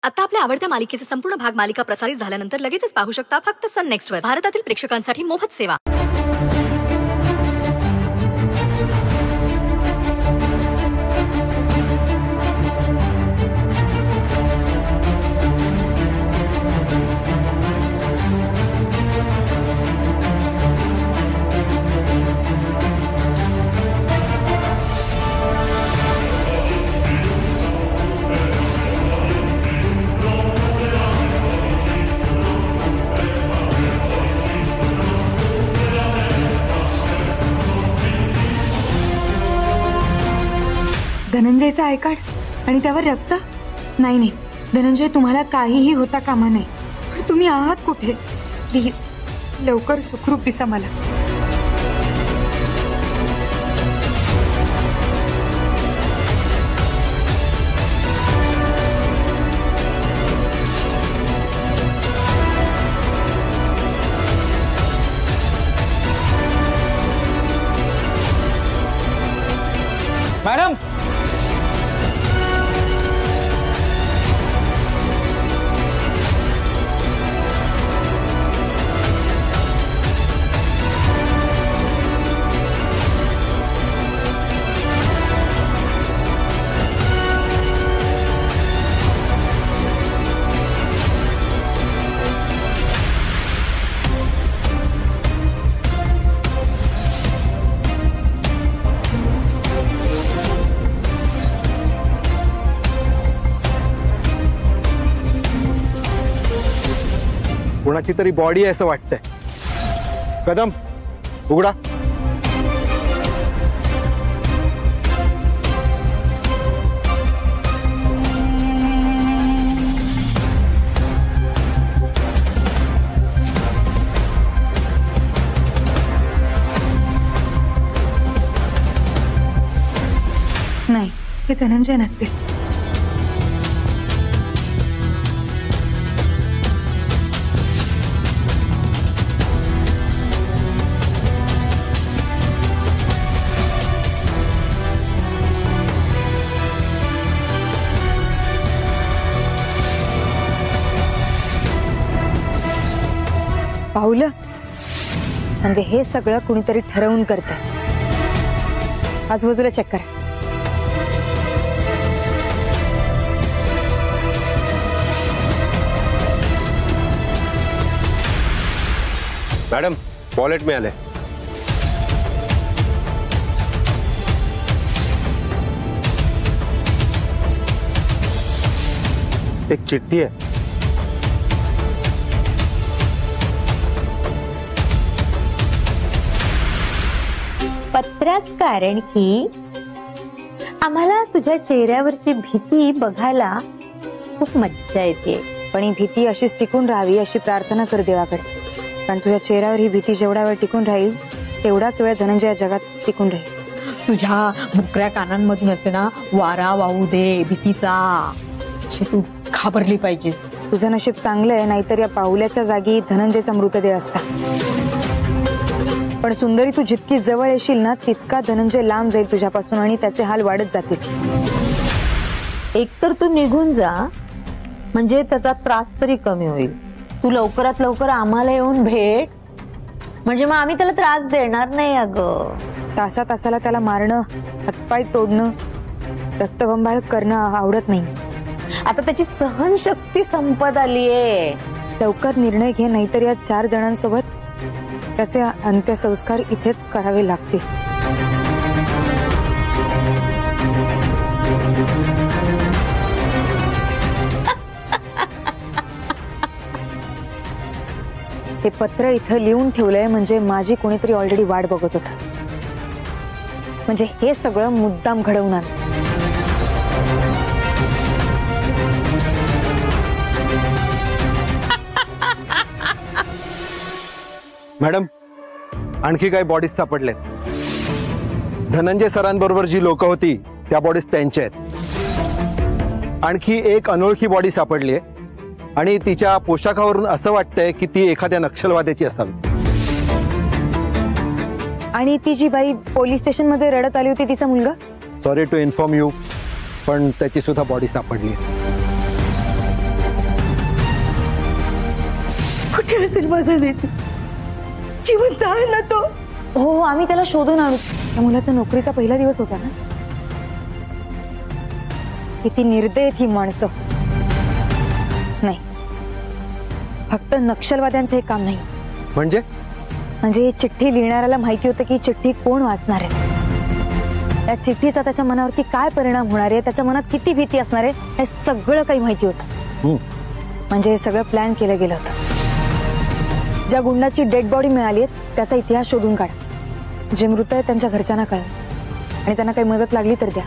आता आपल्या आवडत्या मालिकेचे संपूर्ण भाग मालिका प्रसारित झाल्यानंतर लगेचच पाहू शकता फक्त सन नेक्स्ट वर. भारतातील प्रेक्षकांसाठी मोफत सेवा. धनंजयचा आय कार्ड आणि त्यावर रक्त. नाही नाही धनंजय, तुम्हाला काहीही होता कामा नये. पण तुम्ही आहात कुठे? प्लीज लवकर सुखरूप दिसा मला. मॅडम, कोणाची तरी बॉडी आहे असं वाटतंय. कदम उघडा. नाही, हे धनंजय नसतील. पाहुलं म्हणजे हे सगळं कुणीतरी ठरवून करतंय. आजूबाजूला चेक करा. मॅडम, वॉलेट मिळाले. एक चिठ्ठी आहे. पत्रास कारण की आम्हाला तुझ्या चेहऱ्यावरची भीती बघायला खूप मज्जा येते. पण ही भीती अशीच टिकून राहावी अशी प्रार्थना कर देवाकडे. कारण तुझ्या चेहऱ्यावर ही भीती जेवढा वेळ टिकून राहील तेवढाच वेळ धनंजय जगात टिकून राहील. तुझ्या मुकऱ्या कानांमधून असे ना वारा वाहू दे भीतीचा, अशी तू घाबरली पाहिजेस. तुझं नशीब चांगलं आहे, नाहीतर या पाहुल्याच्या जागी धनंजयचा मृतदेह असता. पण सुंदरी, तू जितकी जवळ येशील ना तितका धनंजय लांब जाईल तुझ्यापासून आणि त्याचे हाल वाढत जातील. एकतर तू निघून जा म्हणजे त्याचा त्रास तरी कमी होईल. तू लवकरात लवकर आम्हाला येऊन भेट म्हणजे मग आम्ही त्याला त्रास देणार नाही. अगं तासा तासाला त्याला मारणं, हातपाय तोडणं, रक्तबंबाळ करणं आवडत नाही. आता त्याची सहनशक्ती संपत आलीये. लवकर निर्णय घे, नाहीतर या 4 जणांसोबत त्याचे अंत्यसंस्कार इथेच करावे लागतील. हे पत्र इथं लिहून ठेवलंय म्हणजे माझी कोणीतरी ऑलरेडी वाट बघत होता. म्हणजे हे सगळं मुद्दाम घडवून आलं. मॅडम, आणखी काही बॉडीज सापडलेत. धनंजय सरांबरोबर जी लोक होती त्या बॉडीज त्यांच्या आहेत. आणखी एक अनोळखी बॉडी सापडली आहे आणि तिच्या पोशाखावरून असं वाटतंय की ती एखाद्या नक्षलवाद्याची असावी. आणि ती जी बाई पोलीस स्टेशन मध्ये रडत आली होती तिचा मुलगा? सॉरी टू इन्फॉर्म यू, पण त्याची सुद्धा बॉडी सापडली. कुठे असेल माझा नेतू? जिवंत आहे ना तो? हो, आम्ही त्याला शोधून आणू. त्या मुलाचा नोकरीचा पहिला दिवस होता ना. किती निर्दयी ही माणसं. नाही, फक्त नक्षलवाद्यांचं हे काम नाही. म्हणजे चिठ्ठी लिहिणाऱ्याला माहिती होतं की चिठ्ठी कोण वाचणार आहे, त्या चिठ्ठीचा त्याच्या मनावरती काय परिणाम होणार आहे, त्याच्या मनात किती भीती असणार आहे, हे सगळं काही माहिती होतं. म्हणजे हे सगळं प्लॅन केलं गेलं होतं. ज्या गुंडाची डेड बॉडी मिळाली आहे त्याचा इतिहास शोधून काढा. जे मृत आहेत त्यांच्या घरच्यांना कळवा आणि त्यांना काही मदत लागली तर द्या.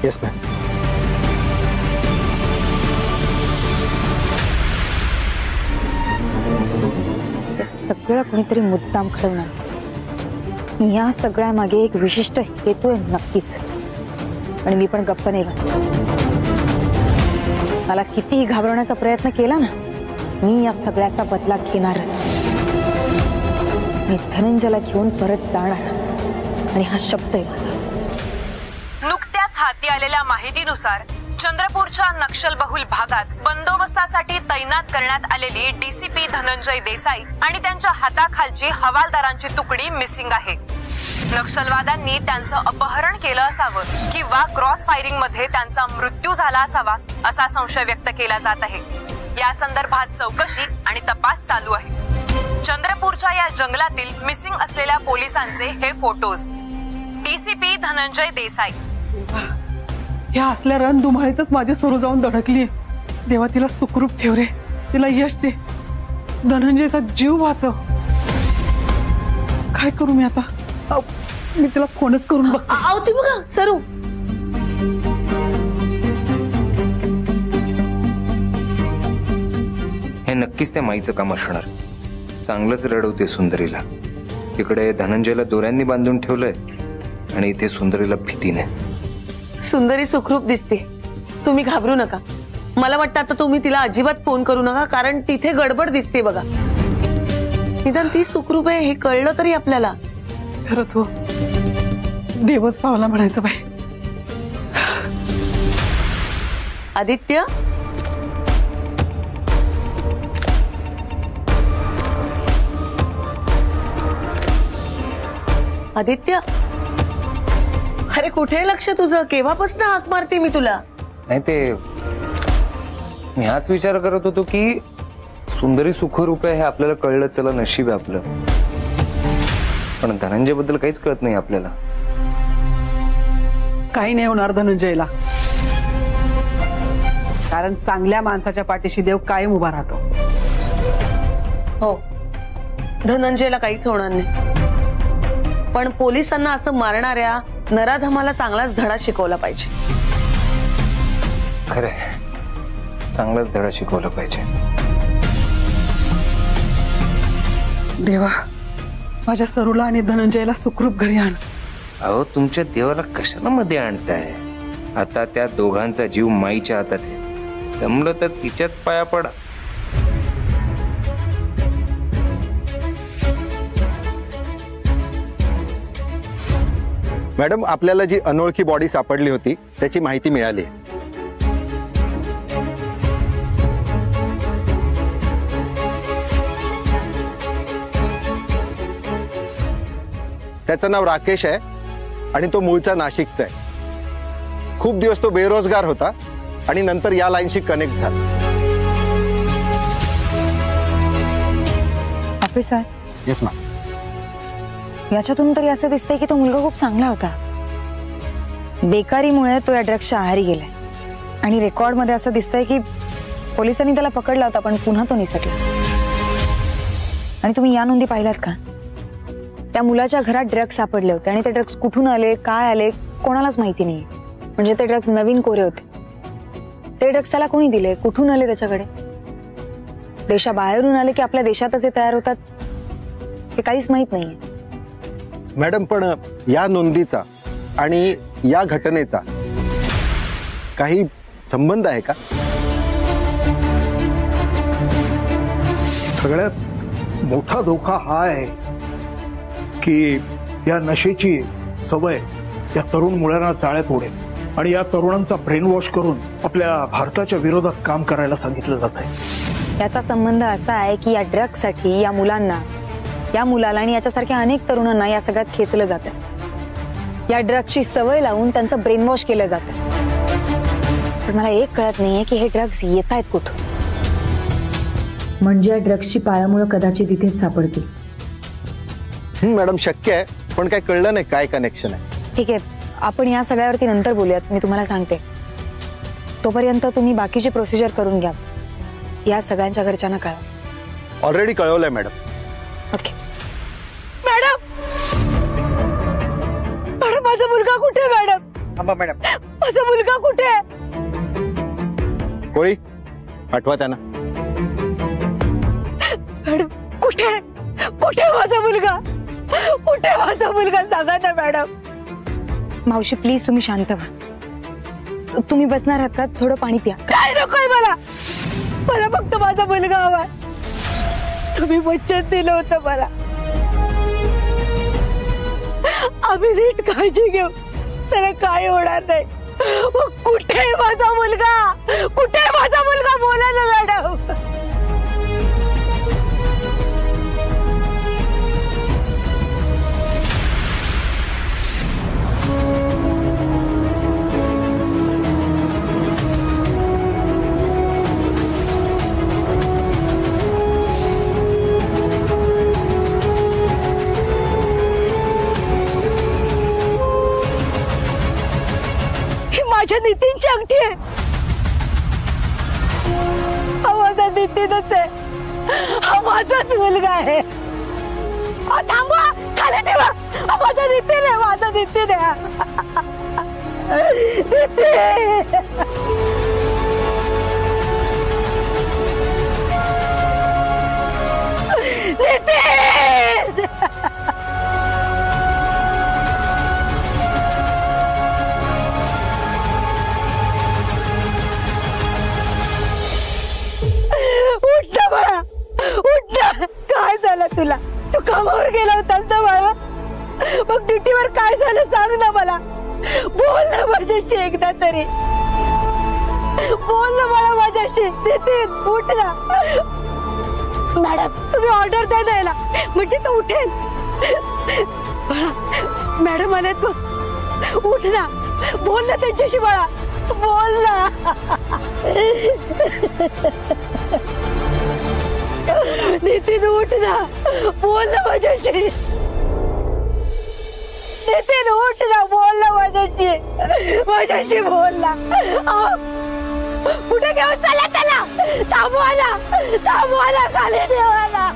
Yes ma'am. सगळं कोणीतरी मुद्दाम घडवणार. या सगळ्या मागे एक विशिष्ट हेतू आहे नक्कीच. आणि मी पण गप्प नाही बसले. मला कितीही घाबरवण्याचा प्रयत्न केला ना, मी या सगळ्याचा बदला घेणारच. मी धनंजयला घेऊन परत जाणारच. आणि हा शब्द आहे माझा. नुकत्याच हाती आलेल्या माहितीनुसार चंद्रपूरच्या नक्षलबहुल भागात बंदोबस्तासाठी तैनात करण्यात आलेली डीसीपी धनंजय देसाई आणि त्यांच्या हाताखालची हवालदारांची तुकडी मिसिंग आहे. नक्षलवाद्यांनी त्यांचं अपहरण केलं असावं किंवा क्रॉस फायरिंग मध्ये त्यांचा मृत्यू झाला असावा असा संशय व्यक्त केला जात आहे. या संदर्भात चौकशी आणि तपास चालू आहे. चंद्रपूरच्या या जंगलातील मिसिंग असलेल्या पोलिसांचे हे फोटोज. डीसीपी धनंजय देसाई. या असल्या रणधुमाळीतच माझी सुरू जाऊन धडकली. देवा तिला सुखरूप ठेव रे, तिला यश दे, धनंजयचा जीव वाचव. काय करू मी आता? मी तिला फोनच करून बघते. आवती बघा सरू. हे नक्कीच त्या माईचं काम असणार. चांगलंच रडवते सुंदरीला. तिकडे धनंजयला दोऱ्यांनी बांधून ठेवलंय आणि इथे सुंदरीला भीतीने. सुंदरी सुखरूप दिसते, तुम्ही घाबरू नका. मला वाटतं आता तुम्ही तिला अजिबात फोन करू नका, कारण तिथे गडबड दिसते बघा. निदान ती सुखरूप आहे हे कळलं तरी आपल्याला. खरंच हो, देवच पावला म्हणायचं बाई. आदित्य, आदित्य, अरे कुठे लक्ष तुझं? केव्हापासून हाक मारते मी तुला. नाही ते मी हाच विचार करत होतो की सुंदरी सुखरूप आहे हे आपल्याला कळलं, चला नशीब आहे आपलं. पण धनंजय बद्दल काहीच कळत नाही आपल्याला. काही नाही होणार धनंजयला, कारण चांगल्या माणसाच्या पाठीशी देव कायम उभा राहतो. हो, धनंजयला काहीच होणार नाही. पण पोलिसांना असं मारणाऱ्या नराधमाला चांगलाच धडा शिकवला पाहिजे. खरंय, चांगलाच धडा शिकवला पाहिजे. देवा, माझ्या सरूला आणि धनंजयला सुखरूप घरी आण. अहो, तुमच्या देवाला कशाला मध्ये आणताय? आता त्या दोघांचा जीव माईच्या हातात आहे. जमलं तर तिच्याच पाया पडा. मॅडम, आपल्याला जी अनोळखी बॉडी सापडली होती त्याची माहिती मिळाली. त्याचं नाव राकेश आहे आणि तो मूळचा नाशिकचा आहे. खूप दिवस तो बेरोजगार होता आणि नंतर या लाईनशी कनेक्ट झाला. ऑफिसर. Yes ma'am. याच्यातून तरी असं दिसतंय की तो मुलगा खूप चांगला होता. बेकारीमुळे तो या ड्रग्सच्या आहारी गेलाय आणि रेकॉर्ड मध्ये असं दिसतंय की पोलिसांनी त्याला पकडला होता पण पुन्हा तो निसटला. आणि तुम्ही या नोंदी पाहिल्यात का? त्या मुलाच्या घरात ड्रग्स सापडले होते आणि ते ड्रग्स कुठून आले, काय आले, कोणालाच माहिती नाही. म्हणजे ते ड्रग्स नवीन कोरे होते. ते ड्रग्स त्याला कोणी दिले, कुठून आले त्याच्याकडे? देशाबाहेरून आले की आपल्या देशातच हे तयार होतात हे काहीच माहित नाहीये. मॅडम, पण या नोंदीचा आणि या घटनेचा काही संबंध आहे का? सगळ्यात मोठा धोका हा आहे की या नशेची सवय या तरुण मुलांना चाळ्यात ओढेल आणि या तरुणांचा ब्रेन वॉश करून आपल्या भारताच्या विरोधात काम करायला सांगितलं जात आहे. याचा संबंध असा आहे की या ड्रग्ज साठी या मुलाला आणि याच्यासारख्या अनेक तरुणांना या सगळ्यात खेचलं जातं. या ड्रग्जची सवय लावून त्यांचं ब्रेन वॉश केलं जातं. पण मला एक कळत नाहीये की हे ड्रग्ज येत आहेत कुठं. म्हणजे या ड्रग्जची पाळमुळं कदाचित इथेच सापडतील. मॅडम शक्य आहे, पण काय कळलं नाही काय कनेक्शन आहे. ठीक आहे, आपण या सगळ्यावरती नंतर बोलूयात. मी तुम्हाला सांगते, तोपर्यंत तुम्ही बाकीची प्रोसिजर करून घ्या. या सगळ्यांच्या घरच्यांना कळवा. ऑलरेडी कळवलंय मॅडम. ओके. मॅडम मॅडम माझा मुलगा कुठे आहे? मॅडम थांबा मॅडम. माझा मुलगा कुठे आहे? कोळी पाठवा त्यांना. मॅडम कुठे कुठे माझा मुलगा? कुठे माझा मुलगा सांगा ना मॅडम. मावशी प्लीज तुम्ही शांत व्हा. तुम्ही बसणार आहात का? थोडं पाणी प्या. काय नकोय मला. मला फक्त माझा मुलगा हवाय. तुम्ही वचन दिलं होतं मला, आम्ही नीट काळजी घेऊ, त्याला काय होणार नाही. कुठे माझा मुलगा? कुठे माझा मुलगा? बोला ना मॅडम. माझ्या नितीनची अंगठी आहे. हा माझा नितीनच आहे. हा माझाच मुलगा आहे. थांबवा, खाली ठेवा. हा माझा नितीन आहे. माझा नितीन आहे. नितीन उठ ना बाळा, उठ ना. काय झालं तुला? तू कामावर गेला होता ना बाळा? मग ड्युटीवर काय झालं सांग ना मला. बोल ना माझ्याशी एकदा तरी. बोल ना बाळा माझ्याशी. नितीन उठ ना. मॅडम तुम्ही ऑर्डर द्या द्यायला, म्हणजे तो उठेल. बाळा मॅडम आलेत बघ. उठ ना, बोल ना त्यांच्याशी बाळा. बोल ना. नितीन उठ ना, बोल ना माझ्याशी. नितीन उठ ना, बोल ना माझ्याशी. माझ्याशी बोल ना. कुठे घेऊन चला त्याला? थांबवाला, थांबवाला, खाली ठेवाला.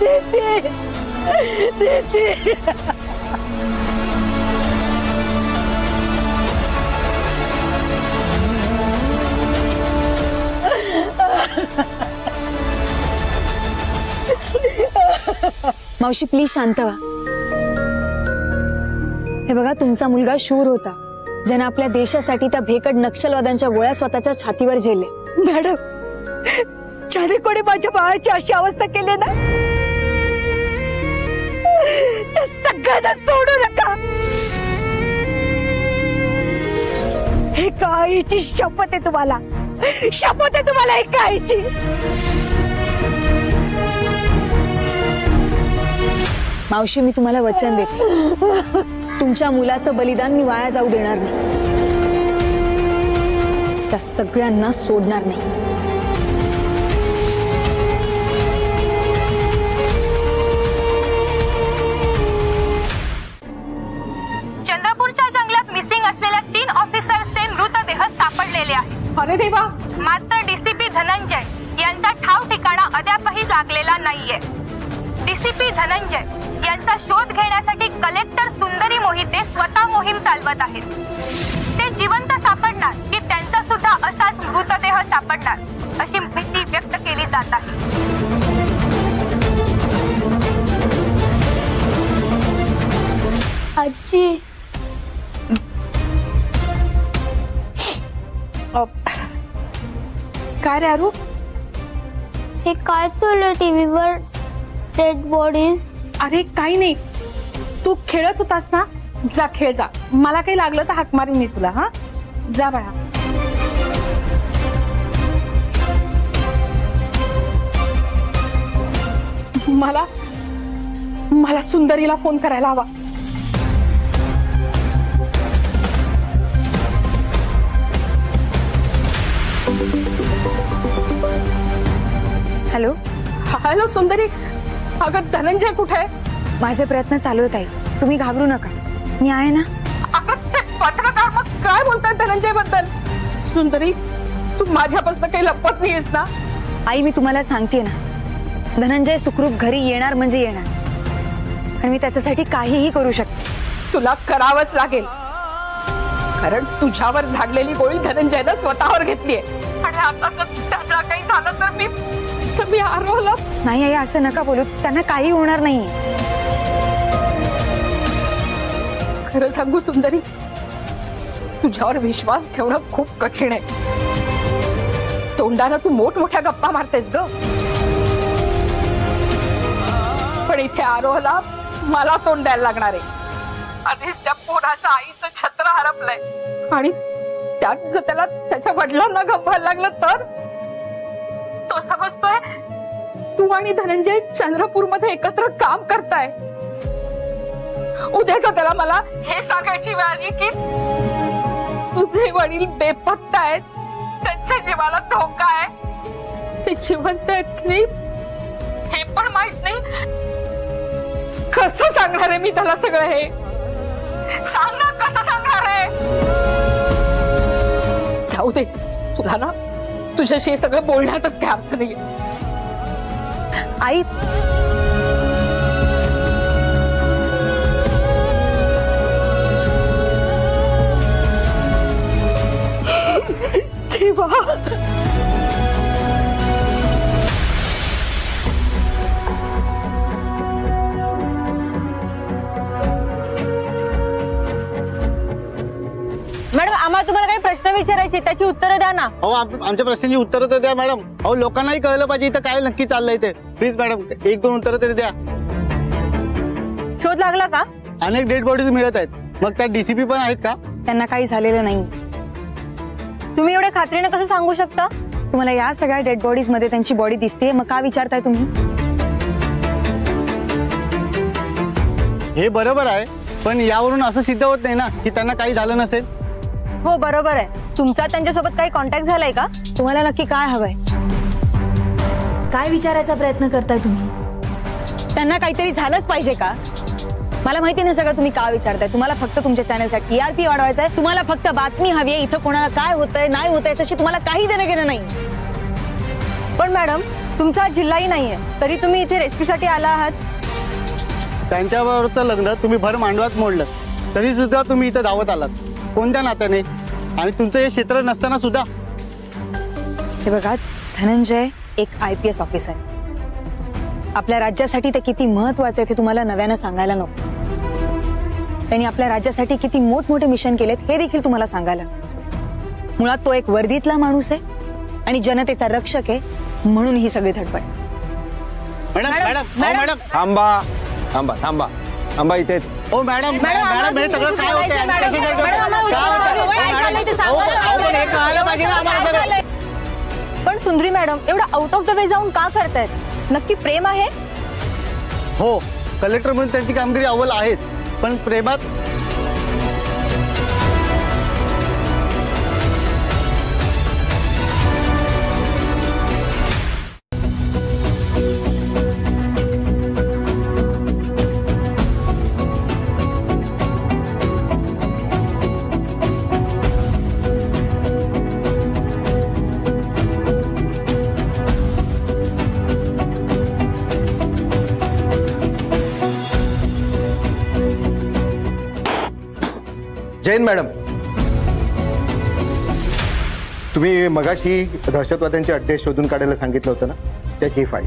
नितीन, नितीन. मावशी प्लीज शांत व्हा. हे बघा, तुमचा मुलगा शूर होता, ज्याने आपल्या देशासाठी त्या भेकड नक्षलवाद्यांच्या गोळ्या स्वतःच्या छातीवर झेलले. मॅडम ज्याने कोणी माझ्या बाळाची अशी अवस्था केली ना, त्या सगळ्यांना सोडू नका. एका आईची शपथ आहे तुम्हाला. शपथ आहे तुम्हाला एका आईची. मावशी मी तुम्हाला वचन देते, तुमच्या मुलाचं बलिदान मी वाया जाऊ देणार नाही. त्या सगळ्यांना सोडणार नाही. चंद्रपूरच्या जंगलात मिसिंग असलेल्या 3 ऑफिसर्सचे मृतदेह सापडलेले आहेत. अरे देवा. मात्र डीसीपी धनंजय यांचा ठाव ठिकाणा अद्यापही लागलेला नाहीये. डीसीपी धनंजय यांचा शोध घेण्यासाठी कलेक्टर सुंदरी मोहिते स्वतः मोहीम चालवत आहेत. ते जिवंत सापडणार की त्यांचा सुद्धा असाच मृतदेह सापडणार अशी भीती व्यक्त केली जात आहे. आजी काय रे आरू? हे काय चाललंय टीव्हीवर? Dead bodies. अरे काही नाही, तू खेळत होतास ना, जा खेळ जा. मला काही लागलं तर हाक मारीन मी तुला. हा जा बाळा. मला मला सुंदरीला फोन करायला हवा. हॅलो. हॅलो सुंदरी, अगं धनंजय कुठे आहे? माझे प्रयत्न चालू आहेत आई, तुम्ही घाबरू नका, मी आहे ना. अगं ते पत्रकार मग काय बोलतात धनंजय बद्दल? सुंदरी, तू माझ्यापासून काही लपत नाहीस ना? आई मी तुम्हाला सांगते ना, धनंजय सुखरूप घरी येणार म्हणजे येणार, आणि मी त्याच्यासाठी काहीही करू शकते. तुला करावंच लागेल, कारण तुझ्यावर झाडलेली गोळी धनंजयनं स्वतःवर घेतलीये, आणि आता जर त्याला काही झालं तर मी आरोहला. नाही आई, असं नका बोलू, त्यांना काही होणार नाही. खरं सांगू सुंदरी, तुझ्यावर विश्वास ठेवणं खूप कठीण आहे. तोंडानं तू मोठमोठ्या गप्पा मारतेस ग, पण इथे आरोहला मला तोंड द्यायला लागणार आहे. आधीच त्या पोराचं आईचं छत्र हरपलंय, आणि त्यात जर त्याला त्याच्या वडिलांना गंभायला लागलं तर? तो समजतोय तू आणि धनंजय चंद्रपूरमध्ये एकत्र काम करताय. उद्याच त्याला मला हे सांगायची वेळ आली की तुझे वडील बेपत्ता आहेत, त्यांच्या जीवाला धोका आहे, ते जिवंत आहेत की नाही हे पण माहित नाही. कसं सांगणार आहे मी त्याला सगळं हे? सांग ना, कसं सांगणार आहे? जाऊ दे, तुला ना तुझ्याशी हे सगळं बोलण्यातच काय अर्थ नाही. आई देवा, मॅडम आम्हाला तुम्हाला काही प्रश्न विचारायचे, त्याची उत्तरं द्या ना. अहो आमच्या प्रश्नांची उत्तरं तर द्या मॅडम. अहो लोकांनाही कळलं पाहिजे इथं काय नक्की चाललंय ते. प्लीज मॅडम, 1-2 उत्तरं तरी द्या. शोध लागला का? अनेक डेड बॉडीज मिळत आहेत, मग त्यात डीसीपी पण आहेत का? त्यांना काही झालेलं नाही. तुम्ही एवढ्या खात्रीने कसं सांगू शकता? तुम्हाला या सगळ्या डेड बॉडीज मध्ये त्यांची बॉडी दिसते, मग का विचारताय तुम्ही? हे बरोबर आहे, पण यावरून असं सिद्ध होत नाही ना की त्यांना काही झालं नसेल. हो बरोबर आहे. तुमचा त्यांच्यासोबत काही कॉन्टॅक्ट झालाय का? तुम्हाला नक्की काय हवंय? काय विचारायचा प्रयत्न करताय तुम्ही? त्यांना काहीतरी झालंच पाहिजे का? मला माहिती नाही सगळं तुम्ही का विचारताय. तुम्हाला फक्त तुमच्या चॅनलचा TRP वाढवायचा आहे, तुम्हाला फक्त बातमी हवी आहे. इथं कोणाला काय होतंय नाही होतंय याच्याशी तुम्हाला काही देणं घेणं नाही. पण मॅडम तुमचा जिल्हाही नाहीये, तरी तुम्ही इथे रेस्क्यूसाठी आला आहात. त्यांच्याबरोबरचं लग्न तुम्ही भर मांडवात मोडलं, तरी सुद्धा तुम्ही इथं धावत आलात. कोणत्या नात्याने? आणि तुमचं हे क्षेत्र नसताना सुद्धा. हे बघा, धनंजय एक IPS ऑफिसर आहे. आपल्या राज्यासाठी ते किती महत्वाचे ते तुम्हाला नव्यानं सांगायला नको. त्यांनी आपल्या राज्यासाठी किती मोठमोठे मिशन केलेत हे देखील तुम्हाला सांगायला. मुळात तो एक वर्दीतला माणूस आहे आणि जनतेचा रक्षक आहे, म्हणून ही सगळी धडपड. मॅडम मॅडम मॅडम थांबा थांबा थांबा थांबा इथे. ओ मॅडम मॅडम हे सगळं काय होतंय? पण सुंदरी मॅडम एवढं आउट ऑफ द वे जाऊन का करतायत? नक्की प्रेम आहे? हो, कलेक्टर म्हणून त्यांची कामगिरी अव्वल आहेत, पण प्रेमात जैन मॅडम, तुम्ही मगाशी दहशतवाद्यांचे अड्डे शोधून काढायला सांगितलं होतं ना, त्याची फाईल.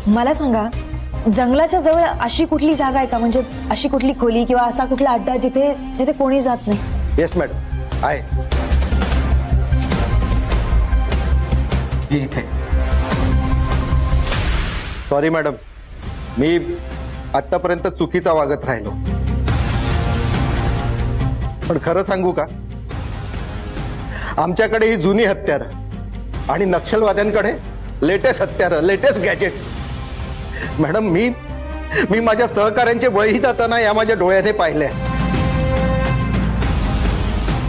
मला सांगा, जंगलाच्या जवळ अशी कुठली जागा आहे का, म्हणजे अशी कुठली खोली किंवा असा कुठला अड्डा जिथे जिथे कोणी जात नाही? येस मॅडम, आहे. इथे. सॉरी मॅडम, मी आतापर्यंत चुकीचा वागत राहिलो. पण खरं सांगू का, आमच्याकडे ही जुनी हत्यार आणि नक्षलवाद्यांकडे लेटेस्ट हत्यार, लेटेस्ट गॅजेट्स। मॅडम, मी माझ्या सहकाऱ्यांचे बळी जाताना या माझ्या डोळ्याने पाहिले।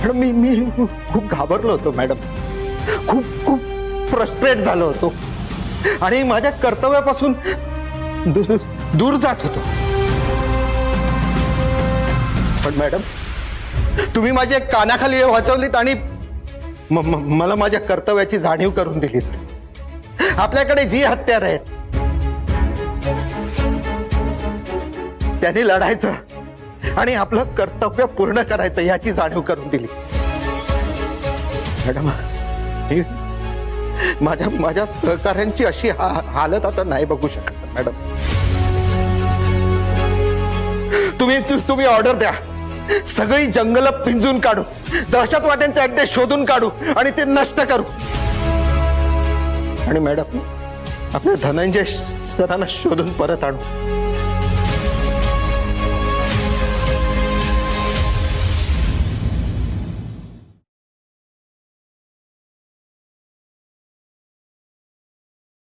मॅडम, मी खूप घाबरलो होतो मॅडम, खूप फ्रस्ट्रेट झालो होतो आणि माझ्या कर्तव्यापासून दूर जात होतो। पण मॅडम, तुम्ही माझ्या कानाखाली वाचवलीत आणि मला माझ्या कर्तव्याची जाणीव करून दिलीत। आपल्याकडे जी हत्यार आहेत त्यांनी लढायचं आणि आपलं कर्तव्य पूर्ण करायचं याची जाणीव करून दिली। मॅडम, माझ्या सहकार्यांची अशी हालत आता नाही बघू शकत मॅडम। तुम्ही ऑर्डर द्या, सगळी जंगल पिंजून काढू, दहशतवाद्यांचे अड्डे शोधून काढू आणि ते नष्ट करू। आणि मॅडम, आपल्या धनंजय सरांना शोधून परत आणू।